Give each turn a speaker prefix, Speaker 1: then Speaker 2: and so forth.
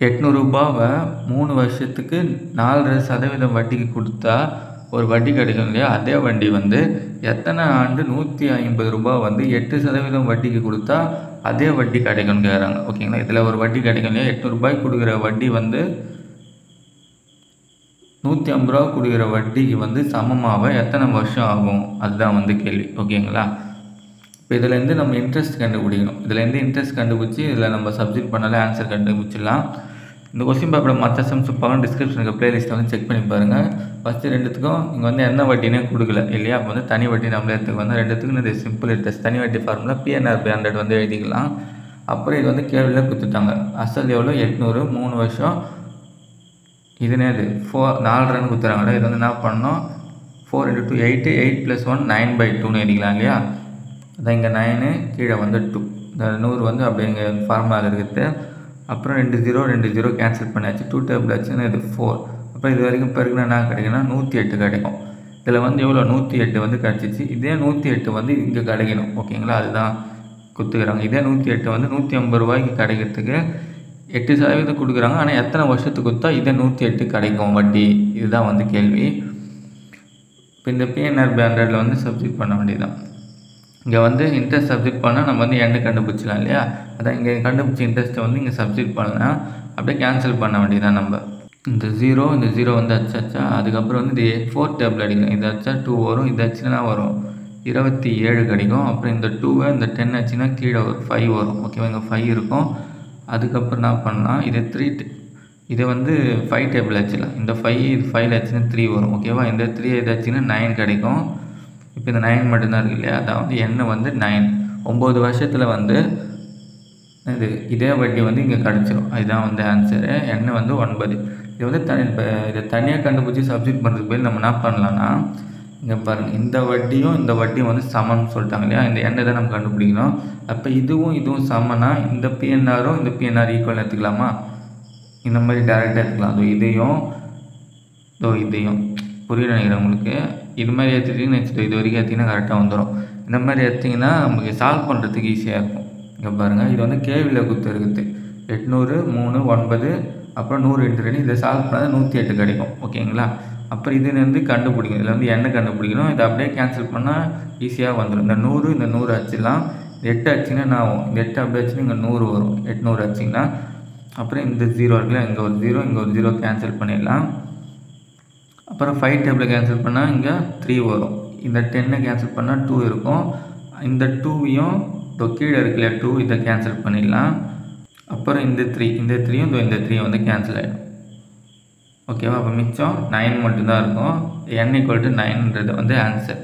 Speaker 1: ரூ. 3 வருஷத்துக்கு 4.5% வட்டிக்கு கொடுத்தா ஒரு வட்டி கிடைக்கும் இல்லையா? அதே வட்டி வந்து எத்தனை ஆண்டு ரூ. 150 வந்து 8% வட்டிக்கு கொடுத்தா அதே வட்டி கிடைக்கும்னு கேட்குறாங்க. ஓகேங்களா? இதில் ஒரு வட்டி கிடைக்கும் இல்லையா? ரூ. 800 கொடுக்குற வட்டி வந்து ரூ. 150 கொடுக்குற வட்டிக்கு வந்து சமமாக எத்தனை வருஷம் ஆகும்? அதுதான் வந்து கேள்வி. ஓகேங்களா? இப்போ இதுலேருந்து நம்ம இன்ட்ரெஸ்ட் கண்டுபிடிக்கணும். இதுலேருந்து இன்ட்ரெஸ்ட் கண்டுபிடிச்சி இதில் நம்ம சப்ஜெக்ட் பண்ணாலே ஆன்சர் கண்டுபிடிச்சிடலாம். இந்த கொஸ்டின் பேப்பரை மற்ற சம்ஸ் பார்க்கணும். டிஸ்கிரிப்ஷனுக்கு ப்ளேலிஸ்ட்டை வந்து செக் பண்ணி பாருங்கள். ஃபஸ்ட்டு ரெண்டுத்துக்கும் இங்கே வந்து எந்த வட்டினே கொடுக்கல இல்லையா? அப்போ வந்து தனி வட்டி நம்மளே எடுத்துக்கு வந்து ரெண்டுத்துக்கும் இது சிம்பிள் இன்ட்ரெஸ்ட் தனி வட்டி ஃபார்முலா PNR/100 வந்து எழுதிக்கலாம். அப்புறம் இது வந்து கேள்வியில் கொடுத்துட்டாங்க. அசல் எவ்வளோ? 800, 3 வருஷம். இதுனே இது 4 கொடுத்துறாங்களே. இது வந்து என்ன பண்ணணும்? 4 × 2 8, 8 + 1 9/2ன்னு எழுதிக்கலாம் இல்லையா? அதான் இங்கே 9 கீழே வந்து 2. இந்த 100 வந்து அப்படியே இங்கே ஃபார்முலா இருக்குது. அப்புறம் 2 0 கேன்சல் பண்ணியாச்சு. 2 டேபிள் ஆச்சுன்னா இது 4. அப்புறம் இது வரைக்கும் பெருக்குனா என்ன கிடைக்குன்னா 108 கிடைக்கும். இதில் வந்து எவ்வளோ? 108 வந்து கிடச்சிச்சு. இதே 108 வந்து இங்கே கிடைக்கணும். ஓகேங்களா? அதுதான் கொடுத்துக்கிறாங்க. இதே 108 வந்து ரூ. 150 கிடைக்கிறதுக்கு 8% கொடுக்குறாங்க. ஆனால் எத்தனை வருஷத்துக்கு கொடுத்தா இதே 108 கிடைக்கும் வட்டி? இதுதான் வந்து கேள்வி. இப்போ இந்த PNR/100 வந்து சப்ஜெக்ட் பண்ண வேண்டியதுதான். இங்கே வந்து இன்ட்ரெஸ்ட் சப்ஜெக்ட் பண்ணால் நம்ம வந்து எண்ணெய் கண்டுபிடிச்சிடலாம் இல்லையா? அதான் இங்கே கண்டுபிடிச்ச இன்ட்ரெஸ்ட்டை வந்து இங்கே சப்ஜெக்ட் பண்ணலாம். அப்படியே கேன்சல் பண்ண வேண்டியதான் நம்ம. இந்த 0 வந்து அச்சாச்சா. அதுக்கப்புறம் வந்து இது 4 டேபிள் அடிக்கணும். இது அச்சா 2 வரும். இது அச்சுன்னா வரும் 27 கிடைக்கும். அப்புறம் இந்த 2 இந்த 10 ஆச்சுன்னா கீழே ஒரு 5 வரும். ஓகேவா? இங்கே 5 இருக்கும். அதுக்கப்புறம் என்ன பண்ணலாம்? இது 3 இதை வந்து 5 டேபிள் ஆச்சுலாம். இந்த 5 இது 5 ஆச்சுன்னா 3 வரும். ஓகேவா? இந்த 3 இதாச்சுன்னா 9 கிடைக்கும். இப்போ இந்த 9 மட்டும்தான் இருக்குது இல்லையா? அதான் வந்து எண்ணெய் வந்து 9. 9 வருஷத்தில் வந்து இதே வட்டி வந்து இங்கே கிடச்சிரும். அதுதான் வந்து ஆன்சரு. எண்ணெய் வந்து 9. இது வந்து இதை தனியாக கண்டுபிடிச்சி சப்ஜெக்ட் பண்ணுறதுக்கு போய் நம்ம என்ன பண்ணலான்னா, இங்கே பாருங்கள், இந்த வட்டியும் வந்து சமம்னு சொல்லிட்டாங்க இல்லையா? இந்த எண்ணெய் தான் நம்ம கண்டுபிடிக்கணும். அப்போ இதுவும் சமனா இந்த PNRம் இந்த PNR ஈக்குவல் எடுத்துக்கலாமா? இந்த மாதிரி டேரெக்டாக எடுத்துக்கலாம். இதையும் புரிய நினைக்கிறேன் உங்களுக்கு. இது மாதிரி எடுத்துக்கிட்டிங்கன்னா இது வரைக்கும் எடுத்திங்கன்னா கரெக்டாக வந்துடும். இந்த மாதிரி எடுத்திங்கன்னா நமக்கு சால்வ் பண்ணுறதுக்கு ஈஸியாக இருக்கும். இங்கே பாருங்கள், இது வந்து கேள்வியில் கொடுத்துருக்குது. 800, 3, 9, அப்புறம் 100 × 2. இதை சால்வ் பண்ணால் 108 கிடைக்கும். ஓகேங்களா? அப்புறம் இது வந்து கண்டுபிடிக்கணும். இதில் வந்து எண்ணெய் கண்டுபிடிக்கணும். இதை அப்படியே கேன்சல் பண்ணால் ஈஸியாக வந்துடும். இந்த 100 ஆச்சுலாம். இந்த 8 ஆச்சுன்னா என்ன ஆகும்? இந்த 8 அப்படியே ஆச்சுன்னா இங்கே 100 வரும். 800 ஆச்சுங்கன்னா அப்புறம் இந்த 0 இருக்குல்ல, இங்கே ஒரு 0 கேன்சல் பண்ணிடலாம். அப்புறம் 5 டேபிள் கேன்சல் பண்ணால் இங்கே 3 வரும். இந்த 10 கேன்சல் பண்ணால் 2 இருக்கும். இந்த 2வையும் கீழே இருக்குல்ல 2 இதை கேன்சல் பண்ணிடலாம். அப்புறம் இந்த 3யும் இந்த 3 வந்து கேன்சல் ஆகிடும். ஓகேவா? அப்போ மிச்சம் 9 மட்டும்தான் இருக்கும். n = 9ன்றது வந்து ஆன்சர்.